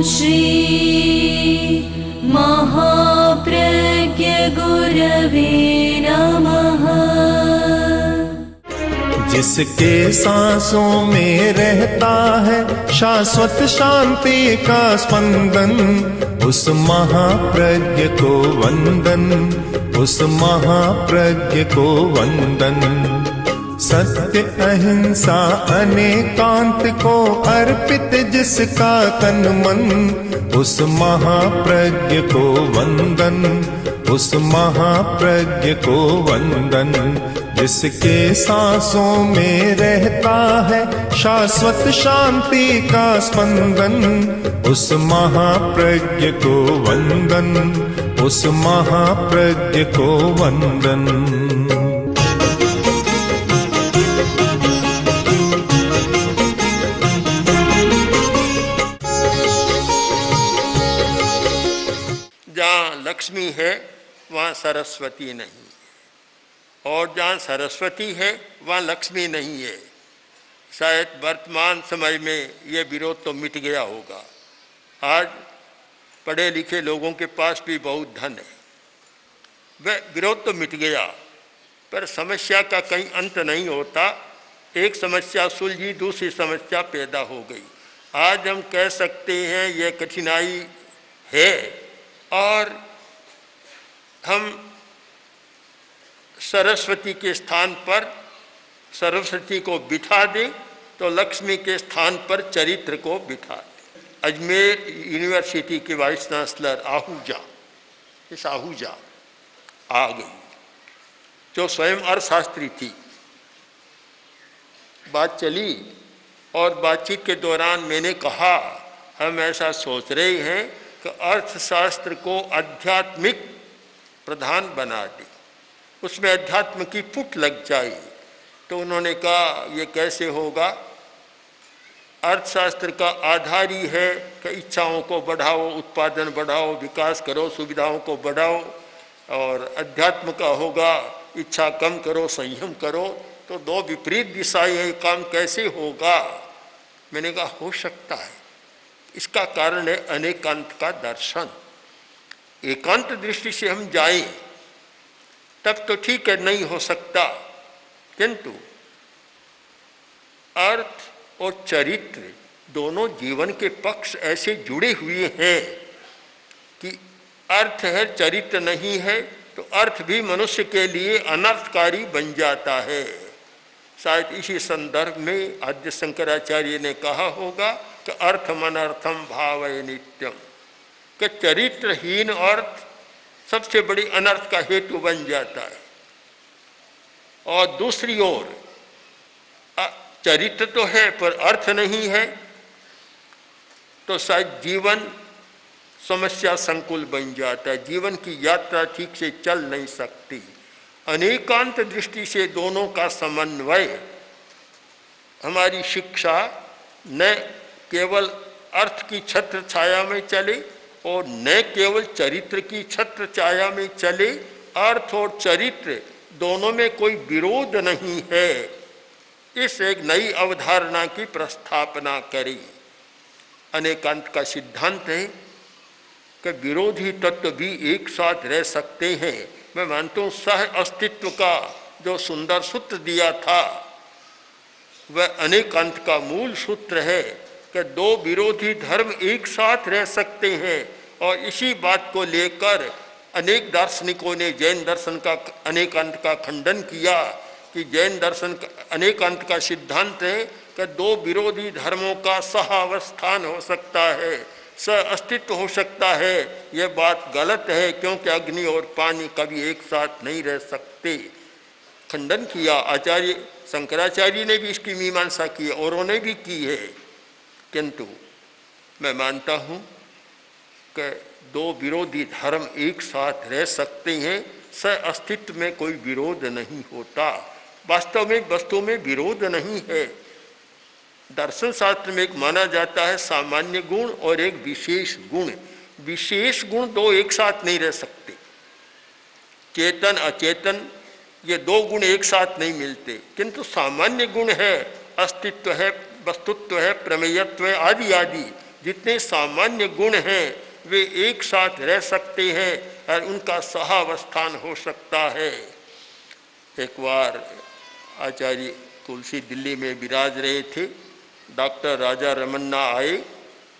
श्री महाप्रज्ञ गुरवे नमः। जिसके सांसों में रहता है शाश्वत शांति का स्पंदन, उस महाप्रज्ञ को वंदन, उस महाप्रज्ञ को वंदन। सत्य अहिंसा अनेकांत को अर्पित जिसका तन मन, उस महाप्रज्ञ को वंदन, उस महाप्रज्ञ को वंदन। जिसके सांसों में रहता है शाश्वत शांति का स्पंदन, उस महाप्रज्ञ को वंदन, उस महाप्रज्ञ को वंदन। जहाँ लक्ष्मी है वहाँ सरस्वती नहीं, और जहाँ सरस्वती है वहाँ लक्ष्मी नहीं है। शायद वर्तमान समय में ये विरोध तो मिट गया होगा। आज पढ़े लिखे लोगों के पास भी बहुत धन है, वह विरोध तो मिट गया, पर समस्या का कहीं अंत नहीं होता। एक समस्या सुलझी, दूसरी समस्या पैदा हो गई। आज हम कह सकते हैं ये कठिनाई है, और हम सरस्वती के स्थान पर सरस्वती को बिठा दें तो लक्ष्मी के स्थान पर चरित्र को बिठा दें। अजमेर यूनिवर्सिटी के वाइस चांसलर आहूजा, इस आहूजा आ गई, जो स्वयं अर्थशास्त्री थी। बात चली और बातचीत के दौरान मैंने कहा, हम ऐसा सोच रहे हैं कि अर्थशास्त्र को आध्यात्मिक प्रधान बना दे, उसमें अध्यात्म की पुट लग जाए। तो उन्होंने कहा ये कैसे होगा? अर्थशास्त्र का आधार ही है कि इच्छाओं को बढ़ाओ, उत्पादन बढ़ाओ, विकास करो, सुविधाओं को बढ़ाओ, और अध्यात्म का होगा इच्छा कम करो, संयम करो। तो दो विपरीत दिशाएं हैं, काम कैसे होगा? मैंने कहा हो सकता है। इसका कारण है अनेकांत का दर्शन। एकांत दृष्टि से हम जाएं तब तो ठीक है, नहीं हो सकता, किंतु अर्थ और चरित्र दोनों जीवन के पक्ष ऐसे जुड़े हुए हैं कि अर्थ है चरित्र नहीं है तो अर्थ भी मनुष्य के लिए अनर्थकारी बन जाता है। शायद इसी संदर्भ में आद्य शंकराचार्य ने कहा होगा कि अर्थमनर्थम भावय नित्यम, कि चरित्रहीन अर्थ सबसे बड़ी अनर्थ का हेतु बन जाता है। और दूसरी ओर चरित्र तो है पर अर्थ नहीं है, तो शायद जीवन समस्या संकुल बन जाता है, जीवन की यात्रा ठीक से चल नहीं सकती। अनेकांत दृष्टि से दोनों का समन्वय, हमारी शिक्षा न केवल अर्थ की छत्र छाया में चले और न केवल चरित्र की छत्र छाया में चले, अर्थ और चरित्र दोनों में कोई विरोध नहीं है, इस एक नई अवधारणा की प्रस्थापना करी। अनेकांत का सिद्धांत है कि विरोधी तत्व भी एक साथ रह सकते हैं। मैं मानता हूँ सह अस्तित्व का जो सुंदर सूत्र दिया था वह अनेकांत का मूल सूत्र है कि दो विरोधी धर्म एक साथ रह सकते हैं। और इसी बात को लेकर अनेक दार्शनिकों ने जैन दर्शन का अनेकांत का खंडन किया कि जैन दर्शन अनेकांत का सिद्धांत है कि दो विरोधी धर्मों का सहावस्थान हो सकता है, सह अस्तित्व हो सकता है। यह बात गलत है, क्योंकि अग्नि और पानी कभी एक साथ नहीं रह सकते। खंडन किया आचार्य शंकराचार्य ने भी इसकी मीमांसा की, औरों ने भी की है। किंतु मैं मानता हूँ कि दो विरोधी धर्म एक साथ रह सकते हैं, सह अस्तित्व में कोई विरोध नहीं होता। वास्तव में वस्तु में विरोध नहीं है। दर्शन शास्त्र में एक माना जाता है सामान्य गुण और एक विशेष गुण। विशेष गुण दो एक साथ नहीं रह सकते। चेतन अचेतन ये दो गुण एक साथ नहीं मिलते, किंतु सामान्य गुण है, अस्तित्व है, वस्तुत्व है, प्रमेयत्व है, आदि आदि, जितने सामान्य गुण हैं वे एक साथ रह सकते हैं और उनका सहावस्थान हो सकता है। एक बार आचार्य तुलसी दिल्ली में विराज रहे थे, डॉक्टर राजा रमन्ना आए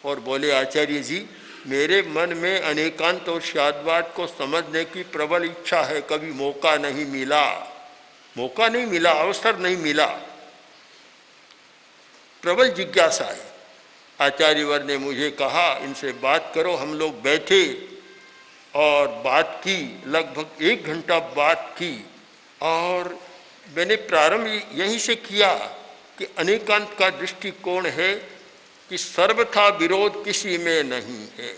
और बोले, आचार्य जी मेरे मन में अनेकांत और शाद्वाद को समझने की प्रबल इच्छा है, कभी मौका नहीं मिला, अवसर नहीं मिला, प्रबल जिज्ञासा है। आचार्यवर ने मुझे कहा इनसे बात करो। हम लोग बैठे और बात की, लगभग 1 घंटा बात की और मैंने प्रारंभ यहीं से किया कि अनेकांत का दृष्टिकोण है कि सर्वथा विरोध किसी में नहीं है,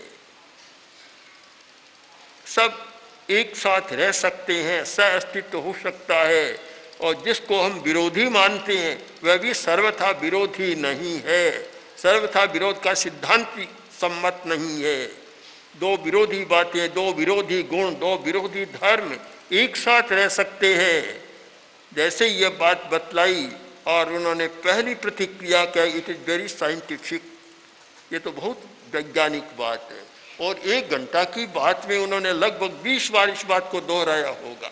सब एक साथ रह सकते हैं, सह अस्तित्व हो सकता है, और जिसको हम विरोधी मानते हैं वह भी सर्वथा विरोधी नहीं है, सर्वथा विरोध का सिद्धांत सम्मत नहीं है। दो विरोधी बातें, दो विरोधी गुण, दो विरोधी धर्म एक साथ रह सकते हैं। जैसे ये बात बतलाई और उन्होंने पहली प्रतिक्रिया क्या, इट इज़ वेरी साइंटिफिक, ये तो बहुत वैज्ञानिक बात है। और 1 घंटा की बात में उन्होंने लगभग 20 बार इस बात को दोहराया होगा।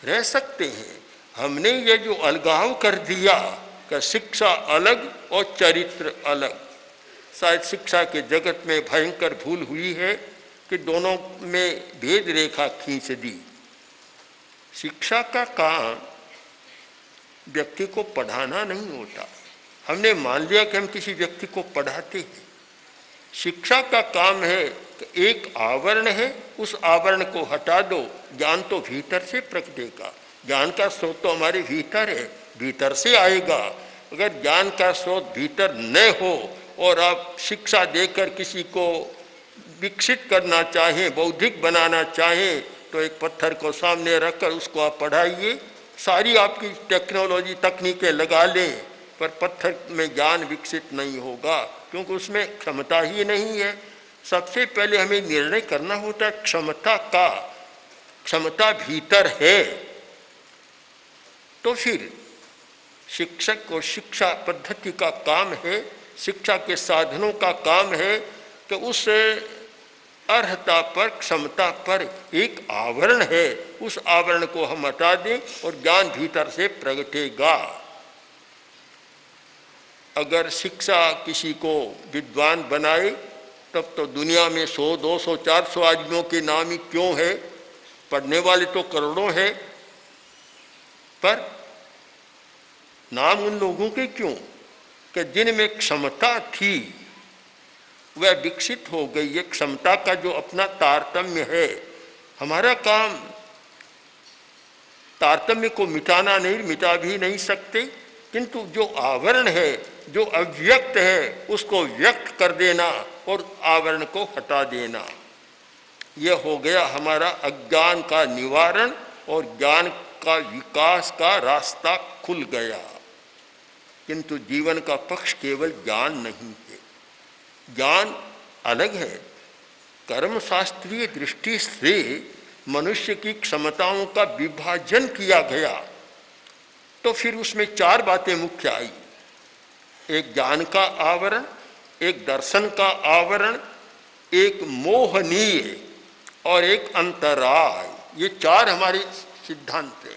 रह सकते हैं। हमने ये जो अलगाव कर दिया कि शिक्षा अलग और चरित्र अलग, शायद शिक्षा के जगत में भयंकर भूल हुई है कि दोनों में भेद रेखा खींच दी। शिक्षा का काम व्यक्ति को पढ़ाना नहीं होता। हमने मान लिया कि हम किसी व्यक्ति को पढ़ाते हैं। शिक्षा का काम है कि एक आवरण है, उस आवरण को हटा दो, ज्ञान तो भीतर से प्रकटेगा। ज्ञान का स्रोत तो हमारे भीतर है, भीतर से आएगा। अगर ज्ञान का स्रोत भीतर न हो और आप शिक्षा देकर किसी को विकसित करना चाहें, बौद्धिक बनाना चाहें, तो एक पत्थर को सामने रखकर उसको आप पढ़ाइए, सारी आपकी टेक्नोलॉजी तकनीकें लगा लें, पर पत्थर में ज्ञान विकसित नहीं होगा, क्योंकि उसमें क्षमता ही नहीं है। सबसे पहले हमें निर्णय करना होता है क्षमता का, क्षमता भीतर है। तो फिर शिक्षक और शिक्षा पद्धति का काम है, शिक्षा के साधनों का काम है कि उस अर्हता पर, क्षमता पर एक आवरण है, उस आवरण को हम हटा दें और ज्ञान भीतर से प्रगटेगा। अगर शिक्षा किसी को विद्वान बनाए तब तो दुनिया में 100, 200, 400 आदमियों के नाम ही क्यों है, पढ़ने वाले तो करोड़ों हैं, पर नाम उन लोगों के क्यों कि जिनमें क्षमता थी वह विकसित हो गई। ये क्षमता का जो अपना तारतम्य है, हमारा काम तारतम्य को मिटाना नहीं, मिटा भी नहीं सकते, किंतु जो आवरण है, जो अव्यक्त है, उसको व्यक्त कर देना और आवरण को हटा देना, यह हो गया हमारा अज्ञान का निवारण और ज्ञान का विकास का रास्ता खुल गया। किंतु जीवन का पक्ष केवल ज्ञान नहीं है, ज्ञान अलग है। कर्मशास्त्रीय दृष्टि से मनुष्य की क्षमताओं का विभाजन किया गया, तो फिर उसमें 4 बातें मुख्य आई। एक ज्ञान का आवरण, एक दर्शन का आवरण, एक मोहनीय और एक अंतराय। ये 4 हमारे सिद्धांत हैं।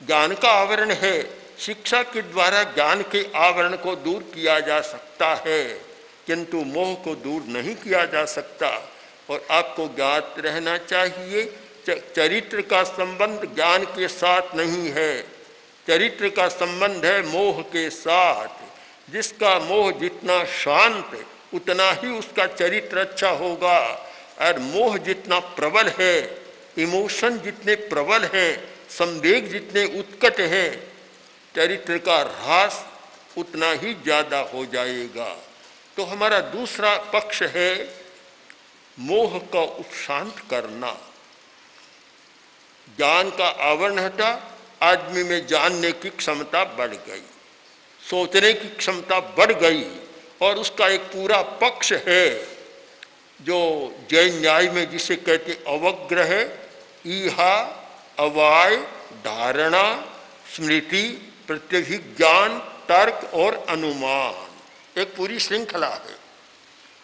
ज्ञान का आवरण है, शिक्षा के द्वारा ज्ञान के आवरण को दूर किया जा सकता है, किंतु मोह को दूर नहीं किया जा सकता। और आपको ज्ञात रहना चाहिए, चरित्र का संबंध ज्ञान के साथ नहीं है, चरित्र का संबंध है मोह के साथ। जिसका मोह जितना शांत उतना ही उसका चरित्र अच्छा होगा, और मोह जितना प्रबल है, इमोशन जितने प्रबल हैं, संवेग जितने उत्कट हैं, चरित्र का ह्रास उतना ही ज़्यादा हो जाएगा। तो हमारा दूसरा पक्ष है मोह का उपशांत करना। ज्ञान का आवरण हटा, आदमी में जानने की क्षमता बढ़ गई, सोचने की क्षमता बढ़ गई, और उसका एक पूरा पक्ष है जो जैन न्याय में जिसे कहते अवग्रह है, ईहा, अवाय, धारणा, स्मृति, प्रत्यभिज्ञान, तर्क और अनुमान। एक पूरी श्रृंखला है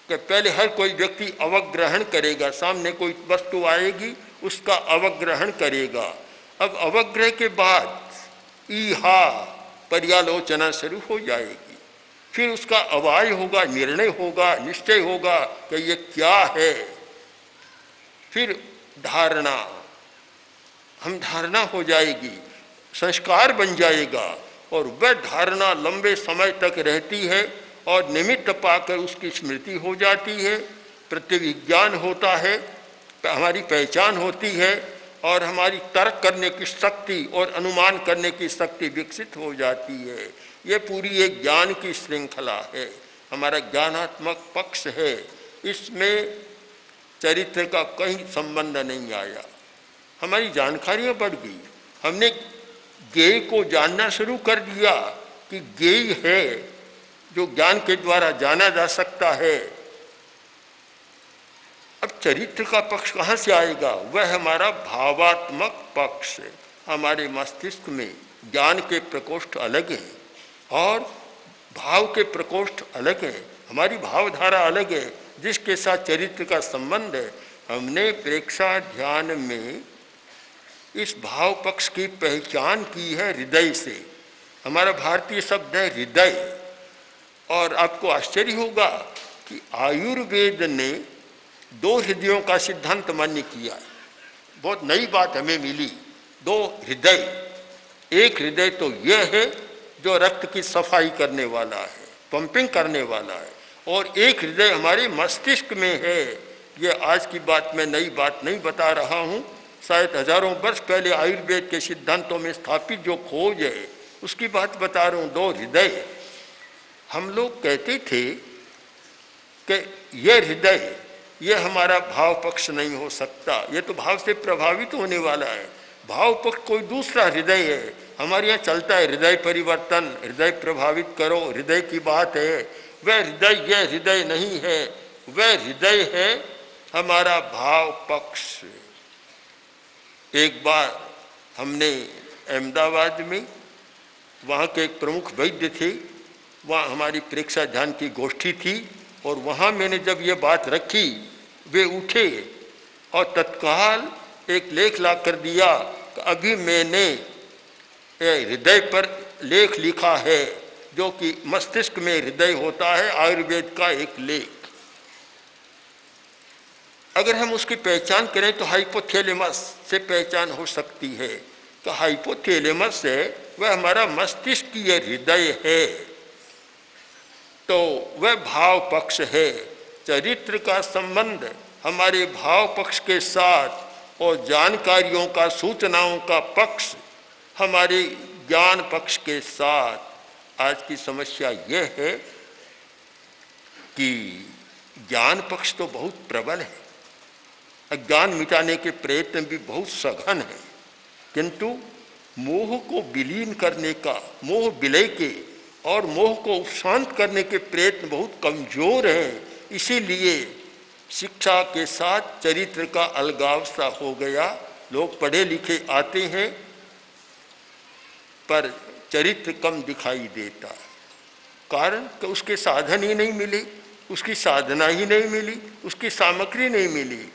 कि पहले हर कोई व्यक्ति अवग्रहण करेगा, सामने कोई वस्तु आएगी उसका अवग्रहण करेगा। अब अवग्रह के बाद ईहा पर्यालोचना शुरू हो जाएगी, फिर उसका अवाय होगा, निर्णय होगा, निश्चय होगा कि ये क्या है। फिर धारणा, हम धारणा हो जाएगी, संस्कार बन जाएगा और वह धारणा लंबे समय तक रहती है और निमित्त पाकर उसकी स्मृति हो जाती है, प्रतिविज्ञान होता है, हमारी पहचान होती है और हमारी तर्क करने की शक्ति और अनुमान करने की शक्ति विकसित हो जाती है। ये पूरी एक ज्ञान की श्रृंखला है, हमारा ज्ञानात्मक पक्ष है। इसमें चरित्र का कहीं संबंध नहीं आया। हमारी जानकारियाँ बढ़ गई, हमने ज्ञेय को जानना शुरू कर दिया कि ज्ञेय है जो ज्ञान के द्वारा जाना जा सकता है। अब चरित्र का पक्ष कहाँ से आएगा? वह हमारा भावात्मक पक्ष है। हमारे मस्तिष्क में ज्ञान के प्रकोष्ठ अलग हैं और भाव के प्रकोष्ठ अलग हैं, हमारी भावधारा अलग है जिसके साथ चरित्र का संबंध है। हमने प्रेक्षा ध्यान में इस भाव पक्ष की पहचान की है हृदय से। हमारा भारतीय शब्द है हृदय। और आपको आश्चर्य होगा कि आयुर्वेद ने 2 हृदयों का सिद्धांत मान्य किया है। बहुत नई बात हमें मिली, 2 हृदय। एक हृदय तो यह है जो रक्त की सफाई करने वाला है, पंपिंग करने वाला है, और एक हृदय हमारे मस्तिष्क में है। ये आज की बात मैं नई बात नहीं बता रहा हूँ, शायद हजारों वर्ष पहले आयुर्वेद के सिद्धांतों में स्थापित जो खोज है उसकी बात बता रहा हूँ। 2 हृदय। हम लोग कहते थे कि यह हृदय, यह हमारा भाव पक्ष नहीं हो सकता, यह तो भाव से प्रभावित होने वाला है। भाव पक्ष कोई दूसरा हृदय है। हमारे यहाँ चलता है हृदय परिवर्तन, हृदय प्रभावित करो, हृदय की बात है। वह हृदय यह हृदय नहीं है, वह हृदय है हमारा भाव पक्ष। एक बार हमने अहमदाबाद में, वहाँ के एक प्रमुख वैद्य थे, वहाँ हमारी प्रेक्षा ध्यान की गोष्ठी थी और वहाँ मैंने जब ये बात रखी, वे उठे और तत्काल एक लेख ला कर दिया कि अभी मैंने हृदय पर लेख लिखा है, जो कि मस्तिष्क में हृदय होता है, आयुर्वेद का एक लेख। अगर हम उसकी पहचान करें तो हाइपोथैलेमस से पहचान हो सकती है कि हाइपोथैलेमस है वह हमारा मस्तिष्क की हृदय है, तो वह भाव पक्ष है। चरित्र का संबंध हमारे भाव पक्ष के साथ और जानकारियों का, सूचनाओं का पक्ष हमारे ज्ञान पक्ष के साथ। आज की समस्या यह है कि ज्ञान पक्ष तो बहुत प्रबल है, अज्ञान मिटाने के प्रयत्न भी बहुत सघन है, किंतु मोह को विलीन करने का, मोह विलय के और मोह को उपशांत करने के प्रयत्न बहुत कमजोर हैं। इसीलिए शिक्षा के साथ चरित्र का अलगाव सा हो गया। लोग पढ़े लिखे आते हैं पर चरित्र कम दिखाई देता है, कारण कि उसके साधन ही नहीं मिले, उसकी साधना ही नहीं मिली, उसकी सामग्री नहीं मिली।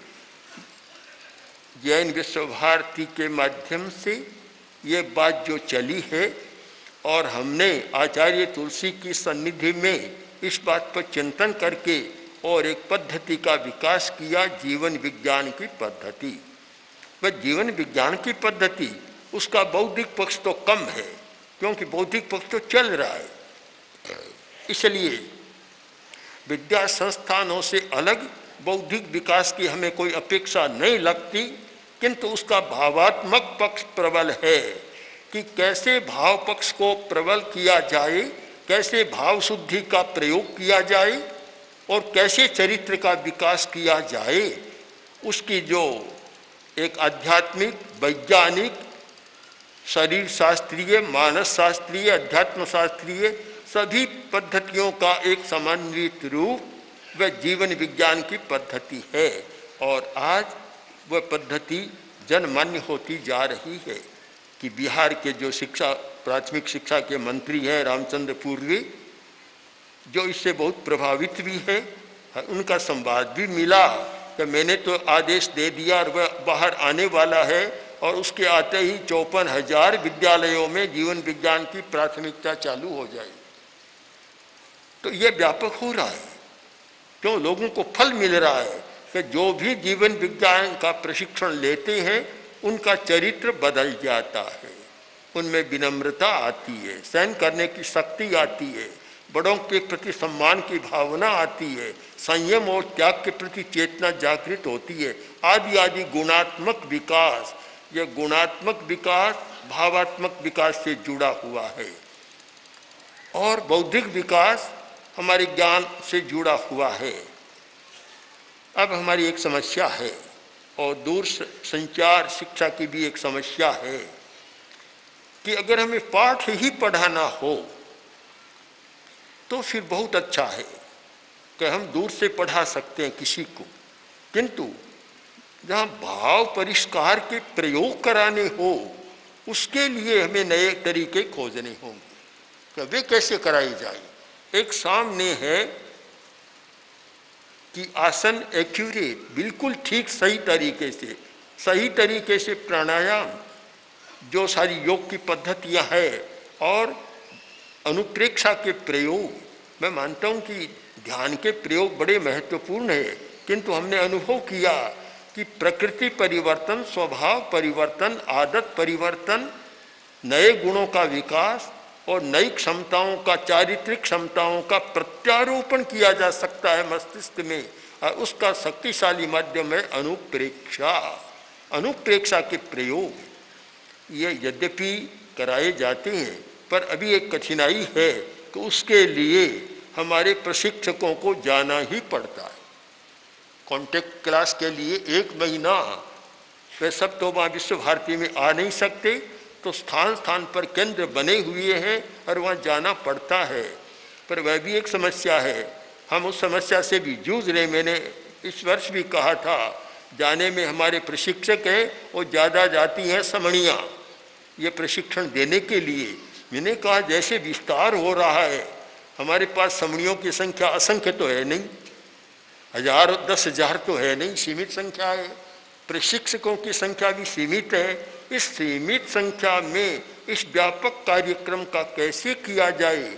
जैन विश्व भारती के माध्यम से ये बात जो चली है और हमने आचार्य तुलसी की सन्निधि में इस बात पर चिंतन करके और एक पद्धति का विकास किया, जीवन विज्ञान की पद्धति। वह जीवन विज्ञान की पद्धति, उसका बौद्धिक पक्ष तो कम है क्योंकि बौद्धिक पक्ष तो चल रहा है। इसलिए विद्या संस्थानों से अलग बौद्धिक विकास की हमें कोई अपेक्षा नहीं लगती, किंतु उसका भावात्मक पक्ष प्रबल है कि कैसे भाव पक्ष को प्रबल किया जाए, कैसे भाव शुद्धि का प्रयोग किया जाए और कैसे चरित्र का विकास किया जाए। उसकी जो एक आध्यात्मिक, वैज्ञानिक, शरीर शास्त्रीय, मानस शास्त्रीय, अध्यात्म शास्त्रीय सभी पद्धतियों का एक समन्वित रूप वह जीवन विज्ञान की पद्धति है। और आज वह पद्धति जनमान्य होती जा रही है कि बिहार के जो शिक्षा, प्राथमिक शिक्षा के मंत्री हैं रामचंद्र पूर्वे, जो इससे बहुत प्रभावित भी है। उनका संवाद भी मिला कि मैंने तो आदेश दे दिया और वह बाहर आने वाला है, और उसके आते ही 54,000 विद्यालयों में जीवन विज्ञान की प्राथमिकता चालू हो जाएगी। तो ये व्यापक हो रहा है, क्यों? लोगों को फल मिल रहा है कि जो भी जीवन विज्ञान का प्रशिक्षण लेते हैं उनका चरित्र बदल जाता है, उनमें विनम्रता आती है, सहन करने की शक्ति आती है, बड़ों के प्रति सम्मान की भावना आती है, संयम और त्याग के प्रति चेतना जागृत होती है, आदि आदि गुणात्मक विकास। यह गुणात्मक विकास भावात्मक विकास से जुड़ा हुआ है, और बौद्धिक विकास हमारे ज्ञान से जुड़ा हुआ है। अब हमारी एक समस्या है, और दूर संचार शिक्षा की भी एक समस्या है, कि अगर हमें पाठ ही पढ़ाना हो तो फिर बहुत अच्छा है कि हम दूर से पढ़ा सकते हैं किसी को, किंतु जहाँ भाव परिष्कार के प्रयोग कराने हो उसके लिए हमें नए तरीके खोजने होंगे कि वे कैसे कराई जाए। एक सामने है कि आसन एक्यूरेट, बिल्कुल ठीक सही तरीके से प्राणायाम, जो सारी योग की पद्धतियां हैं, और अनुप्रेक्षा के प्रयोग। मैं मानता हूं कि ध्यान के प्रयोग बड़े महत्वपूर्ण है, किंतु हमने अनुभव किया कि प्रकृति परिवर्तन, स्वभाव परिवर्तन, आदत परिवर्तन, नए गुणों का विकास और नई क्षमताओं का, चारित्रिक क्षमताओं का प्रत्यारोपण किया जा सकता है मस्तिष्क में, और उसका शक्तिशाली माध्यम है अनुप्रेक्षा। अनुप्रेक्षा के प्रयोग ये यद्यपि कराए जाते हैं, पर अभी एक कठिनाई है कि उसके लिए हमारे प्रशिक्षकों को जाना ही पड़ता है। कॉन्टेक्ट क्लास के लिए 1 महीना, वे सब तो वहाँ विश्व भारती में आ नहीं सकते, तो स्थान स्थान पर केंद्र बने हुए हैं और वहाँ जाना पड़ता है। पर वह भी एक समस्या है, हम उस समस्या से भी जूझ रहे। मैंने इस वर्ष भी कहा था, जाने में हमारे प्रशिक्षक हैं वो ज़्यादा जाती हैं समणियाँ ये प्रशिक्षण देने के लिए। मैंने कहा जैसे विस्तार हो रहा है, हमारे पास समणियों की संख्या असंख्य तो है नहीं, 1000 10,000 तो है नहीं, सीमित संख्या है। प्रशिक्षकों की संख्या भी सीमित है। इस सीमित संख्या में इस व्यापक कार्यक्रम का कैसे किया जाए,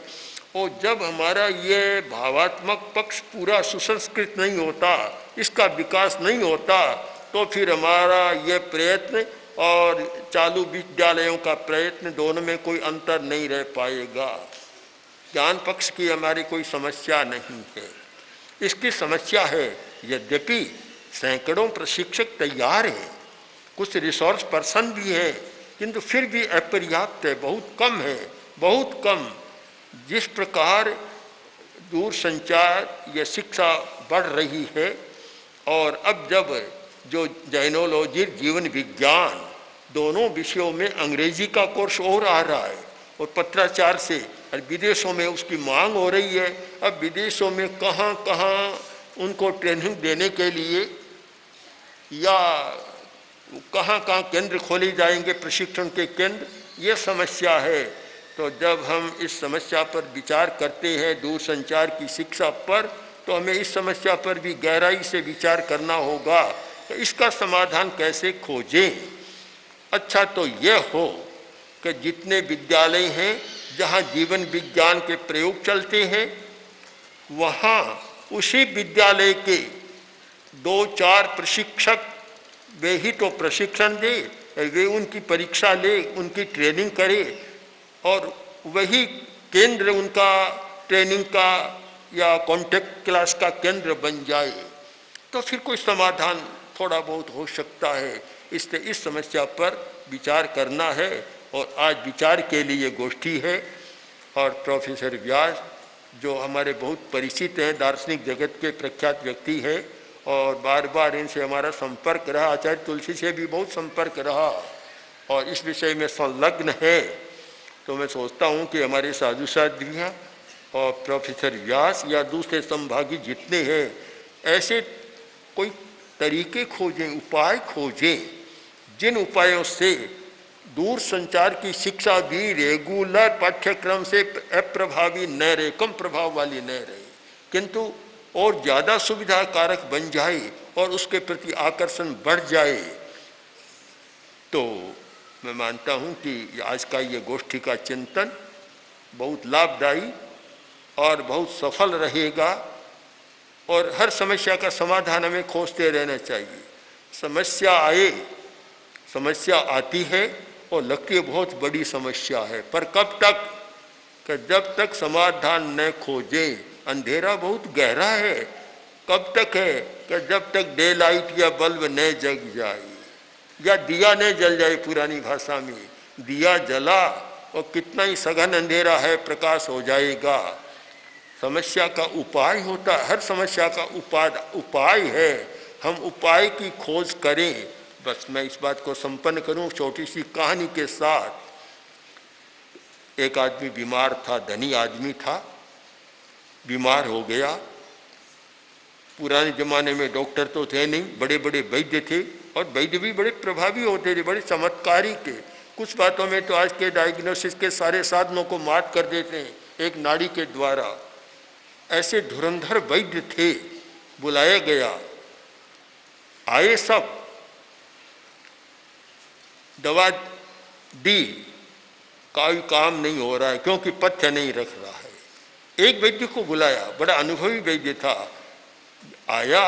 और जब हमारा ये भावात्मक पक्ष पूरा सुसंस्कृत नहीं होता, इसका विकास नहीं होता, तो फिर हमारा ये प्रयत्न और चालू विद्यालयों का प्रयत्न दोनों में कोई अंतर नहीं रह पाएगा। ज्ञान पक्ष की हमारी कोई समस्या नहीं है, इसकी समस्या है यद्यपि सैकड़ों प्रशिक्षक तैयार हैं, कुछ रिसोर्स पर्सन भी हैं, किंतु फिर भी अपर्याप्त है, बहुत कम है, बहुत कम। जिस प्रकार दूर संचार या शिक्षा बढ़ रही है, और अब जब जो जैनोलॉजी, जीवन विज्ञान, दोनों विषयों में अंग्रेजी का कोर्स और आ रहा है, और पत्राचार से और विदेशों में उसकी मांग हो रही है। अब विदेशों में कहाँ कहाँ उनको ट्रेनिंग देने के लिए या कहाँ कहाँ केंद्र खोले जाएंगे, प्रशिक्षण के केंद्र, ये समस्या है। तो जब हम इस समस्या पर विचार करते हैं दूर संचार की शिक्षा पर, तो हमें इस समस्या पर भी गहराई से विचार करना होगा, तो इसका समाधान कैसे खोजें। अच्छा तो यह हो कि जितने विद्यालय हैं जहाँ जीवन विज्ञान के प्रयोग चलते हैं, वहाँ उसी विद्यालय के 2-4 प्रशिक्षक वे ही तो प्रशिक्षण दे, वे उनकी परीक्षा ले, उनकी ट्रेनिंग करे, और वही केंद्र उनका ट्रेनिंग का या कॉन्टेक्ट क्लास का केंद्र बन जाए, तो फिर कोई समाधान थोड़ा बहुत हो सकता है। इसलिए इस समस्या पर विचार करना है, और आज विचार के लिए गोष्ठी है। और प्रोफेसर व्यास जो हमारे बहुत परिचित हैं, दार्शनिक जगत के प्रख्यात व्यक्ति हैं, और बार बार इनसे हमारा संपर्क रहा, आचार्य तुलसी से भी बहुत संपर्क रहा, और इस विषय में संलग्न है। तो मैं सोचता हूँ कि हमारे साधु साध्वियाँ और प्रोफेसर व्यास या दूसरे संभागी जितने हैं, ऐसे कोई तरीके खोजें, उपाय खोजें, जिन उपायों से दूर संचार की शिक्षा भी रेगुलर पाठ्यक्रम से अप्रभावी न रहे, कम प्रभाव वाली न रहे, किंतु और ज़्यादा सुविधा कारक बन जाए और उसके प्रति आकर्षण बढ़ जाए, तो मैं मानता हूँ कि आज का ये गोष्ठी का चिंतन बहुत लाभदायी और बहुत सफल रहेगा। और हर समस्या का समाधान हमें खोजते रहना चाहिए। समस्या आए, समस्या आती है और लगती है बहुत बड़ी समस्या है, पर कब तक? कि जब तक समाधान न खोजें। अंधेरा बहुत गहरा है, कब तक है? कि जब तक डे लाइट या बल्ब न जग जाए या दिया न जल जाए। पुरानी भाषा में दिया जला और कितना ही सघन अंधेरा है, प्रकाश हो जाएगा। समस्या का उपाय होता है, हर समस्या का उपाय है, हम उपाय की खोज करें। बस मैं इस बात को संपन्न करूं छोटी सी कहानी के साथ। एक आदमी बीमार था, धनी आदमी था, बीमार हो गया। पुराने जमाने में डॉक्टर तो थे नहीं, बड़े बड़े वैद्य थे और वैद्य भी बड़े प्रभावी होते थे, बड़े चमत्कारी थे। कुछ बातों में तो आज के डायग्नोसिस के सारे साधनों को मात कर देते हैं एक नाड़ी के द्वारा। ऐसे धुरंधर वैद्य थे, बुलाया गया, आए सब, दवा दी, कोई काम नहीं हो रहा है क्योंकि पथ्य नहीं रख रहा है। एक वैद्य को बुलाया, बड़ा अनुभवी वैद्य था, आया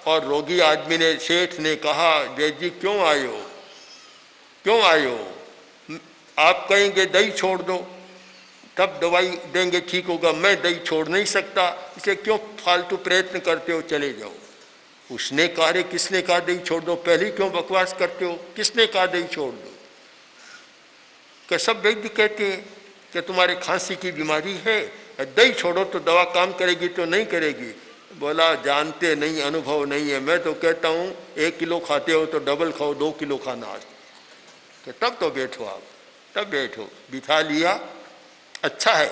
और रोगी आदमी ने, सेठ ने कहा, वैद्य जी क्यों आए हो, क्यों आए हो? आप कहेंगे दही छोड़ दो तब दवाई देंगे ठीक होगा, मैं दही छोड़ नहीं सकता, इसे क्यों फालतू प्रयत्न करते हो, चले जाओ। उसने कहा, रे किसने कहा दही छोड़ दो, पहले क्यों बकवास करते हो, किसने कहा दही छोड़ दो? कि सब वैद्य कहते हैं कि तुम्हारे खांसी की बीमारी है, दही छोड़ो तो दवा काम करेगी तो नहीं करेगी। बोला जानते नहीं, अनुभव नहीं है, मैं तो कहता हूँ 1 किलो खाते हो तो डबल खाओ, 2 किलो खाना आज। कि तब तो बैठो आप, तब बैठो, बिठा लिया, अच्छा है।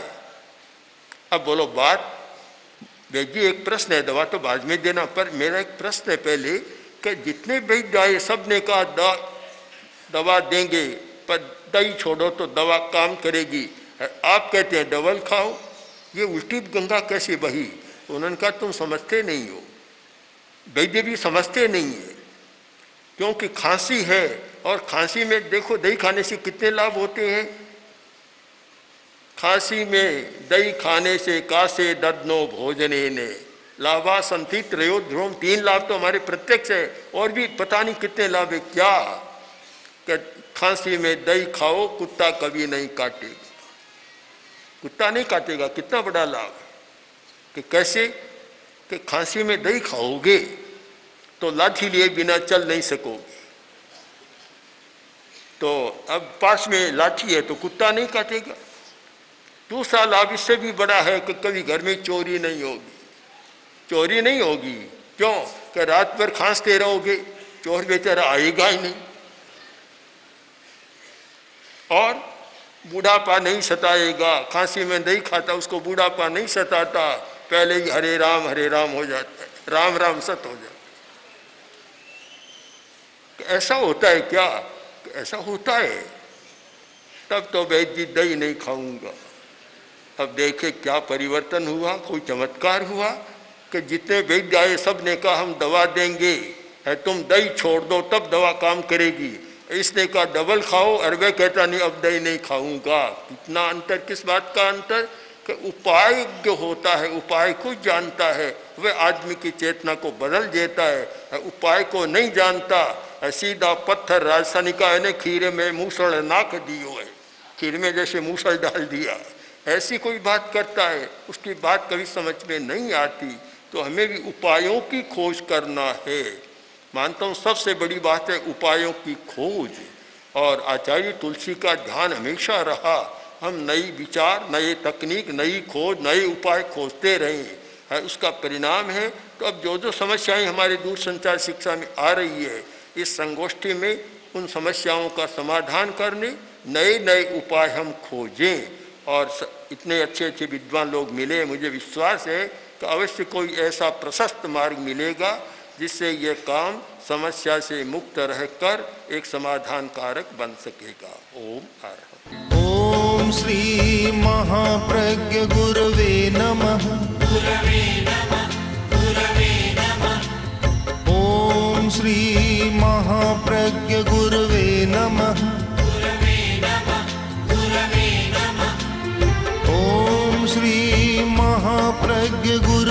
अब बोलो बात, वैद्य एक प्रश्न है, दवा तो बाद में देना, पर मेरा एक प्रश्न है पहले कि जितने वैद्य आए सब ने कहा दवा देंगे पर दही छोड़ो तो दवा काम करेगी, आप कहते हैं डबल खाओ, ये उल्टी गंगा कैसे बही? उन्होंने कहा तुम समझते नहीं हो, वैद्य भी समझते नहीं है, क्योंकि खांसी है और खांसी में देखो दही खाने से कितने लाभ होते हैं। खांसी में दही खाने से कासे ददनो भोजने ने लाभा संति त्रयोध्रुवम, 3 लाभ तो हमारे प्रत्यक्ष है, और भी पता नहीं कितने लाभ है। क्या कि खांसी में दही खाओ, कुत्ता कभी नहीं काटेगा, कुत्ता नहीं काटेगा, कितना बड़ा लाभ है। कि कैसे? कि खांसी में दही खाओगे तो लाठी लिए बिना चल नहीं सकोगे, तो अब पास में लाठी है तो कुत्ता नहीं काटेगा। दूसरा लाभ इससे भी बड़ा है कि कभी घर में चोरी नहीं होगी, चोरी नहीं होगी। क्यों? कि रात भर खांसते रहोगे, चोर बेचारा आएगा ही नहीं, और बूढ़ापा नहीं सताएगा। खांसी में दही खाता उसको बूढ़ापा नहीं सताता, पहले ही हरे राम हो जाता है, राम राम सत हो जाता है। ऐसा होता है क्या? ऐसा होता है। तब तो वैद्य दही नहीं खाऊंगा। अब देखे क्या परिवर्तन हुआ, कोई चमत्कार हुआ कि जितने वैद्य आए सब ने कहा हम दवा देंगे, तुम दही छोड़ दो तब दवा काम करेगी। इसने कहा डबल खाओ, और वह कहता नहीं अब दही नहीं खाऊंगा। कितना अंतर, किस बात का अंतर? कि उपाय जो होता है, उपाय को जानता है, वह आदमी की चेतना को बदल देता है। उपाय को नहीं जानता, सीधा पत्थर राजस्थानी का है, खीरे में मूसल नाक दियो है, खीर में जैसे मूसल डाल दिया, ऐसी कोई बात करता है, उसकी बात कभी समझ में नहीं आती। तो हमें भी उपायों की खोज करना है। मानता हूँ सबसे बड़ी बात है उपायों की खोज, और आचार्य तुलसी का ध्यान हमेशा रहा हम नई विचार, नए तकनीक, नई खोज, नए उपाय खोजते रहें, है उसका परिणाम है। तो अब जो जो समस्याएं हमारे दूरसंचार शिक्षा में आ रही है, इस संगोष्ठी में उन समस्याओं का समाधान करने नए नए उपाय हम खोजें, और इतने अच्छे अच्छे विद्वान लोग मिले, मुझे विश्वास है कि अवश्य कोई ऐसा प्रशस्त मार्ग मिलेगा जिससे ये काम समस्या से मुक्त रहकर एक समाधान कारक बन सकेगा। ओम अर्हत्। ओम श्री महाप्रज्ञ गुरवे नमः। ओम श्री महाप्रज्ञ गुरवे नमः। ओम श्री महाप्रज्ञ गुरवे